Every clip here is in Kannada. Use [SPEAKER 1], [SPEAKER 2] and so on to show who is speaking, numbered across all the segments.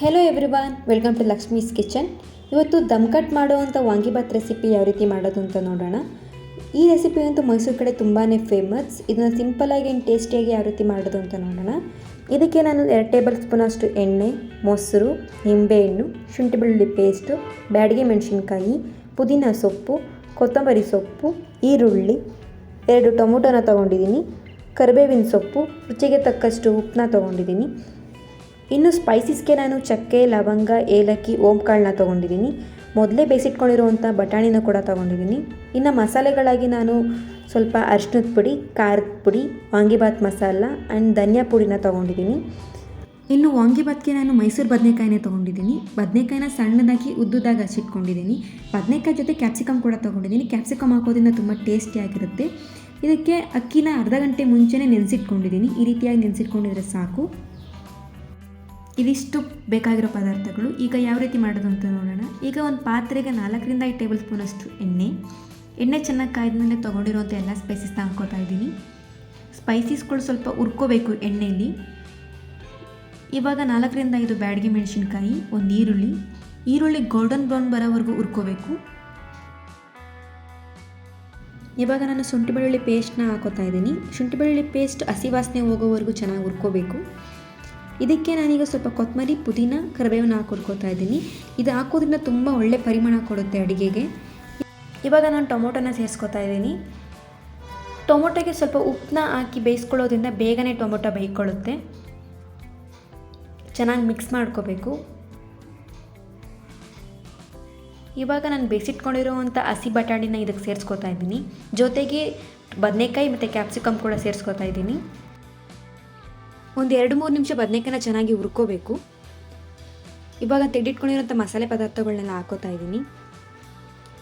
[SPEAKER 1] Hello everyone, welcome to Lakshmi's kitchen. ಇವತ್ತು ದಮ್ ಕಟ್ ಮಾಡುವಂಥ ವಾಂಗಿಬಾತ್ ರೆಸಿಪಿ ಯಾವ ರೀತಿ ಮಾಡೋದು ಅಂತ ನೋಡೋಣ. ಈ ರೆಸಿಪಿ ಅಂತೂ ಮೈಸೂರು ಕಡೆ ತುಂಬಾ ಫೇಮಸ್. ಇದನ್ನು ಸಿಂಪಲಾಗಿ ಆ್ಯಂಡ್ ಟೇಸ್ಟಿಯಾಗಿ ಯಾವ ರೀತಿ ಮಾಡೋದು ಅಂತ ನೋಡೋಣ. ಇದಕ್ಕೆ ನಾನು 2 ಟೇಬಲ್ ಸ್ಪೂನಷ್ಟು ಎಣ್ಣೆ, ಮೊಸರು, ನಿಂಬೆಹಣ್ಣು, ಶುಂಠಿ ಬೆಳ್ಳುಳ್ಳಿ ಪೇಸ್ಟು, ಬ್ಯಾಡಗಿ ಮೆಣಸಿನ್ಕಾಯಿ, ಪುದೀನ ಸೊಪ್ಪು, ಕೊತ್ತಂಬರಿ ಸೊಪ್ಪು, ಈರುಳ್ಳಿ, 2 ಟೊಮೊಟೊನ ತೊಗೊಂಡಿದ್ದೀನಿ, ಕರಿಬೇವಿನ ಸೊಪ್ಪು, ರುಚಿಗೆ ತಕ್ಕಷ್ಟು ಉಪ್ಪನ್ನ ತೊಗೊಂಡಿದ್ದೀನಿ. ಇನ್ನು ಸ್ಪೈಸಸ್ಗೆ ನಾನು ಚಕ್ಕೆ, ಲವಂಗ, ಏಲಕ್ಕಿ, ಓಂಕಾಳನ್ನ ತೊಗೊಂಡಿದ್ದೀನಿ. ಮೊದಲೇ ಬೇಯಿಸಿಟ್ಕೊಂಡಿರುವಂಥ ಬಟಾಣಿನ ಕೂಡ ತೊಗೊಂಡಿದ್ದೀನಿ. ಇನ್ನು ಮಸಾಲೆಗಳಾಗಿ ನಾನು ಸ್ವಲ್ಪ ಅರಿಶಿನದ ಪುಡಿ, ಖಾರದ ಪುಡಿ, ವಾಂಗಿಬಾತ್ ಮಸಾಲ ಆ್ಯಂಡ್ ಧನಿಯಾ ಪುಡಿನ ತೊಗೊಂಡಿದ್ದೀನಿ. ಇನ್ನು ವಾಂಗಿಬಾತ್ಗೆ ನಾನು ಮೈಸೂರು ಬದನೆಕಾಯಿನೇ ತೊಗೊಂಡಿದ್ದೀನಿ. ಬದನೆಕಾಯಿನ ಸಣ್ಣದಾಗಿ ಉದ್ದುದಾಗಿ ಹಚ್ಚಿಟ್ಕೊಂಡಿದ್ದೀನಿ. ಬದನೆಕಾಯಿ ಜೊತೆ ಕ್ಯಾಪ್ಸಿಕಮ್ ಕೂಡ ತೊಗೊಂಡಿದ್ದೀನಿ. ಕ್ಯಾಪ್ಸಿಕಮ್ ಹಾಕೋದ್ರಿಂದ ತುಂಬ ಟೇಸ್ಟಿಯಾಗಿರುತ್ತೆ. ಇದಕ್ಕೆ ಅಕ್ಕಿನ ಅರ್ಧ ಗಂಟೆ ಮುಂಚೆನೇ ನೆನೆಸಿಟ್ಕೊಂಡಿದ್ದೀನಿ. ಈ ರೀತಿಯಾಗಿ ನೆನೆಸಿಟ್ಕೊಂಡಿದ್ರೆ ಸಾಕು. ಇದಿಷ್ಟು ಬೇಕಾಗಿರೋ ಪದಾರ್ಥಗಳು. ಈಗ ಯಾವ ರೀತಿ ಮಾಡೋದು ಅಂತ ನೋಡೋಣ. ಈಗ ಒಂದು ಪಾತ್ರೆಗೆ 4ರಿಂದ 5 ಟೇಬಲ್ ಸ್ಪೂನಷ್ಟು ಎಣ್ಣೆ ಚೆನ್ನಾಗಿ ಕಾಯ್ದ್ಮೇಲೆ ತೊಗೊಂಡಿರುವಂಥ ಎಲ್ಲ ಸ್ಪೈಸಸ್ನ ಹಾಕ್ಕೋತಾ ಇದ್ದೀನಿ. ಸ್ಪೈಸಸ್ಗಳು ಸ್ವಲ್ಪ ಹುರ್ಕೋಬೇಕು ಎಣ್ಣೆಯಲ್ಲಿ. ಇವಾಗ 4ರಿಂದ 5 ಬ್ಯಾಡಗಿ ಮೆಣಸಿನ್ಕಾಯಿ, ಒಂದು ಈರುಳ್ಳಿ ಗೋಲ್ಡನ್ ಬ್ರೌನ್ ಬರೋವರೆಗೂ ಹುರ್ಕೋಬೇಕು. ಇವಾಗ ನಾನು ಶುಂಠಿ ಬೆಳ್ಳುಳ್ಳಿ ಪೇಸ್ಟ್ನ ಹಾಕೋತಾ ಇದ್ದೀನಿ. ಶುಂಠಿ ಬೆಳ್ಳುಳ್ಳಿ ಪೇಸ್ಟ್ ಹಸಿ ವಾಸನೆ ಹೋಗೋವರೆಗೂ ಚೆನ್ನಾಗಿ ಹುರ್ಕೋಬೇಕು. ಇದಕ್ಕೆ ನಾನೀಗ ಸ್ವಲ್ಪ ಕೊತ್ತಂಬರಿ, ಪುದೀನ, ಕರಿಬೇವನ್ನ ಹಾಕೊಡ್ಕೋತಾ ಇದ್ದೀನಿ. ಇದು ಹಾಕೋದ್ರಿಂದ ತುಂಬ ಒಳ್ಳೆ ಪರಿಮಳ ಕೊಡುತ್ತೆ ಅಡುಗೆಗೆ. ಇವಾಗ ನಾನು ಟೊಮೊಟೊನ ಸೇರಿಸ್ಕೊತಾ ಇದ್ದೀನಿ. ಟೊಮೊಟೊಗೆ ಸ್ವಲ್ಪ ಉಪ್ಪನ್ನ ಹಾಕಿ ಬೇಯಿಸ್ಕೊಳ್ಳೋದ್ರಿಂದ ಬೇಗನೆ ಟೊಮೊಟೊ ಬೇಯ್ಕೊಳ್ಳುತ್ತೆ. ಚೆನ್ನಾಗಿ ಮಿಕ್ಸ್ ಮಾಡ್ಕೋಬೇಕು. ಇವಾಗ ನಾನು ಬೇಯಿಸಿಟ್ಕೊಂಡಿರೋವಂಥ ಹಸಿ ಬಟಾಣಿನ ಇದಕ್ಕೆ ಸೇರಿಸ್ಕೊತಾ ಇದ್ದೀನಿ. ಜೊತೆಗೆ ಬದನೆಕಾಯಿ ಮತ್ತು ಕ್ಯಾಪ್ಸಿಕಮ್ ಕೂಡ ಸೇರಿಸ್ಕೊತಾ ಇದ್ದೀನಿ. ಒಂದು 2-3 ನಿಮಿಷ ಬದನೆಕಾಯಿನ ಚೆನ್ನಾಗಿ ಹುರ್ಕೋಬೇಕು. ಇವಾಗ ತೆಗೆದಿಟ್ಕೊಂಡಿರೋಂಥ ಮಸಾಲೆ ಪದಾರ್ಥಗಳನ್ನೆಲ್ಲ ಹಾಕೋತಾ ಇದ್ದೀನಿ.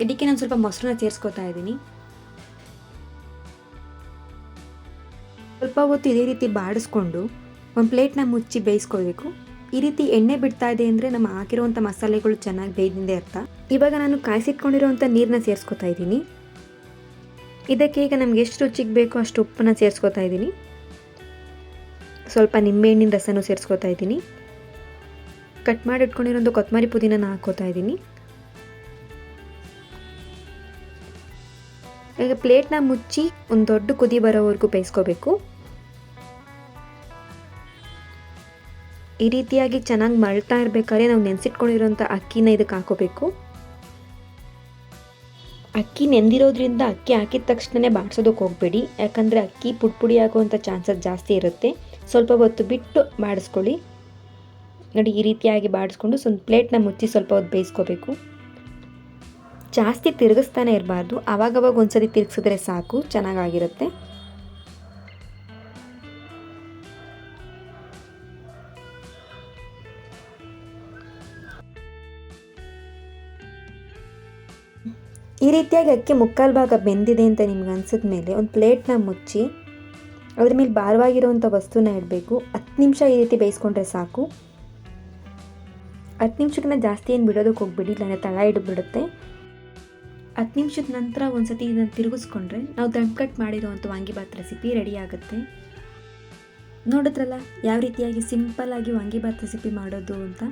[SPEAKER 1] ಇದಕ್ಕೆ ನಾನು ಸ್ವಲ್ಪ ಮೊಸರನ್ನ ಸೇರಿಸ್ಕೊತಾ ಇದ್ದೀನಿ. ಸ್ವಲ್ಪ ಹೊತ್ತು ಇದೇ ರೀತಿ ಬಾಡಿಸ್ಕೊಂಡು ಒಂದು ಪ್ಲೇಟ್ನ ಮುಚ್ಚಿ ಬೇಯಿಸ್ಕೊಳ್ಬೇಕು. ಈ ರೀತಿ ಎಣ್ಣೆ ಬಿಡ್ತಾ ಇದೆ ಅಂದರೆ ನಮ್ಮ ಹಾಕಿರುವಂಥ ಮಸಾಲೆಗಳು ಚೆನ್ನಾಗಿ ಬೇಯ್ದಿದೆ ಅರ್ಥ. ಇವಾಗ ನಾನು ಕಾಯಿಸಿಟ್ಕೊಂಡಿರೋವಂಥ ನೀರನ್ನ ಸೇರಿಸ್ಕೊತಾ ಇದ್ದೀನಿ. ಇದಕ್ಕೆ ಈಗ ನಮ್ಗೆ ಎಷ್ಟು ರುಚಿಗೆ ಬೇಕೋ ಅಷ್ಟು ಉಪ್ಪನ್ನು ಸೇರಿಸ್ಕೊತಾ ಇದ್ದೀನಿ. ಸ್ವಲ್ಪ ನಿಂಬೆಹಣ್ಣಿನ ರಸನೂ ಸೇರಿಸ್ಕೊತಾ ಇದ್ದೀನಿ. ಕಟ್ ಮಾಡಿ ಇಟ್ಕೊಂಡಿರೋಂಥ ಕೊತ್ತಂಬರಿ ಪುದೀನ ಹಾಕೋತಾ ಇದ್ದೀನಿ. ಈಗ ಪ್ಲೇಟ್ನ ಮುಚ್ಚಿ ಒಂದು ದೊಡ್ಡ ಕುದಿ ಬರೋವರೆಗೂ ಬೇಯಿಸ್ಕೋಬೇಕು. ಈ ರೀತಿಯಾಗಿ ಚೆನ್ನಾಗಿ ಮಳ್ತಾ ಇರಬೇಕಾದ್ರೆ ನಾವು ನೆನೆಸಿಟ್ಕೊಂಡಿರೋಂಥ ಅಕ್ಕಿನ ಇದಕ್ಕೆ ಹಾಕೋಬೇಕು. ಅಕ್ಕಿ ನೆಂದಿರೋದ್ರಿಂದ ಅಕ್ಕಿ ಹಾಕಿದ ತಕ್ಷಣವೇ ಬಾಡಿಸೋದಕ್ಕೆ ಹೋಗಬೇಡಿ, ಯಾಕಂದರೆ ಅಕ್ಕಿ ಪುಡಿ ಆಗುವಂಥ ಚಾನ್ಸಸ್ ಜಾಸ್ತಿ ಇರುತ್ತೆ. ಸ್ವಲ್ಪ ಹೊತ್ತು ಬಿಟ್ಟು ಬಾಡಿಸ್ಕೊಳ್ಳಿ. ನೋಡಿ, ಈ ರೀತಿಯಾಗಿ ಬಾಡಿಸ್ಕೊಂಡು ಸ್ವಲ್ಪ ಪ್ಲೇಟ್ನ ಮುಚ್ಚಿ ಸ್ವಲ್ಪ ಹೊತ್ತು ಬೇಯಿಸ್ಕೋಬೇಕು. ಜಾಸ್ತಿ ತಿರುಗಿಸ್ತಾನೆ ಇರಬಾರ್ದು, ಆವಾಗವಾಗ ಒಂದ್ಸರಿ ತಿರುಗಿಸಿದ್ರೆ ಸಾಕು, ಚೆನ್ನಾಗಿರುತ್ತೆ. ಈ ರೀತಿಯಾಗಿ ಅಕ್ಕಿ ಮುಕ್ಕಾಲು ಭಾಗ ಬೆಂದಿದೆ ಅಂತ ನಿಮ್ಗೆ ಅನ್ಸಿದ ಮೇಲೆ ಒಂದು ಪ್ಲೇಟ್ನ ಮುಚ್ಚಿ ಅದ್ರ ಮೇಲೆ ಭಾರವಾಗಿರೋವಂಥ ವಸ್ತುನ ಇಡಬೇಕು. 10 ನಿಮಿಷ ಈ ರೀತಿ ಬೇಯಿಸ್ಕೊಂಡ್ರೆ ಸಾಕು. 10 ನಿಮಿಷಕ್ಕಿಂತ ಜಾಸ್ತಿ ಏನು ಬಿಡೋದಕ್ಕೆ ಹೋಗ್ಬಿಡಿ, ಇಲ್ಲಾಂದರೆ ತಳ ಹಿಡಿದ್ಬಿಡುತ್ತೆ. 10 ನಿಮಿಷದ ನಂತರ ಒಂದು ಸತಿ ಇದನ್ನು ತಿರುಗಿಸ್ಕೊಂಡ್ರೆ ನಾವು ದಮ್ ಕಟ್ ಮಾಡಿರೋವಂಥ ವಾಂಗಿಬಾತ್ ರೆಸಿಪಿ ರೆಡಿ ಆಗುತ್ತೆ. ನೋಡಿದ್ರಲ್ಲ ಯಾವ ರೀತಿಯಾಗಿ ಸಿಂಪಲ್ಲಾಗಿ ವಾಂಗಿಬಾತ್ ರೆಸಿಪಿ ಮಾಡೋದು ಅಂತ.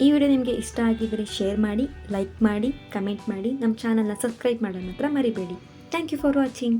[SPEAKER 1] ಈ ವಿಡಿಯೋ ನಿಮಗೆ ಇಷ್ಟ ಆಗಿದ್ದರೆ ಶೇರ್ ಮಾಡಿ, ಲೈಕ್ ಮಾಡಿ, ಕಮೆಂಟ್ ಮಾಡಿ, ನಮ್ಮ ಚಾನಲ್ನ ಸಬ್ಸ್ಕ್ರೈಬ್ ಮಾಡೋಣ ಮಾತ್ರ ಮರಿಬೇಡಿ. Thank you for watching.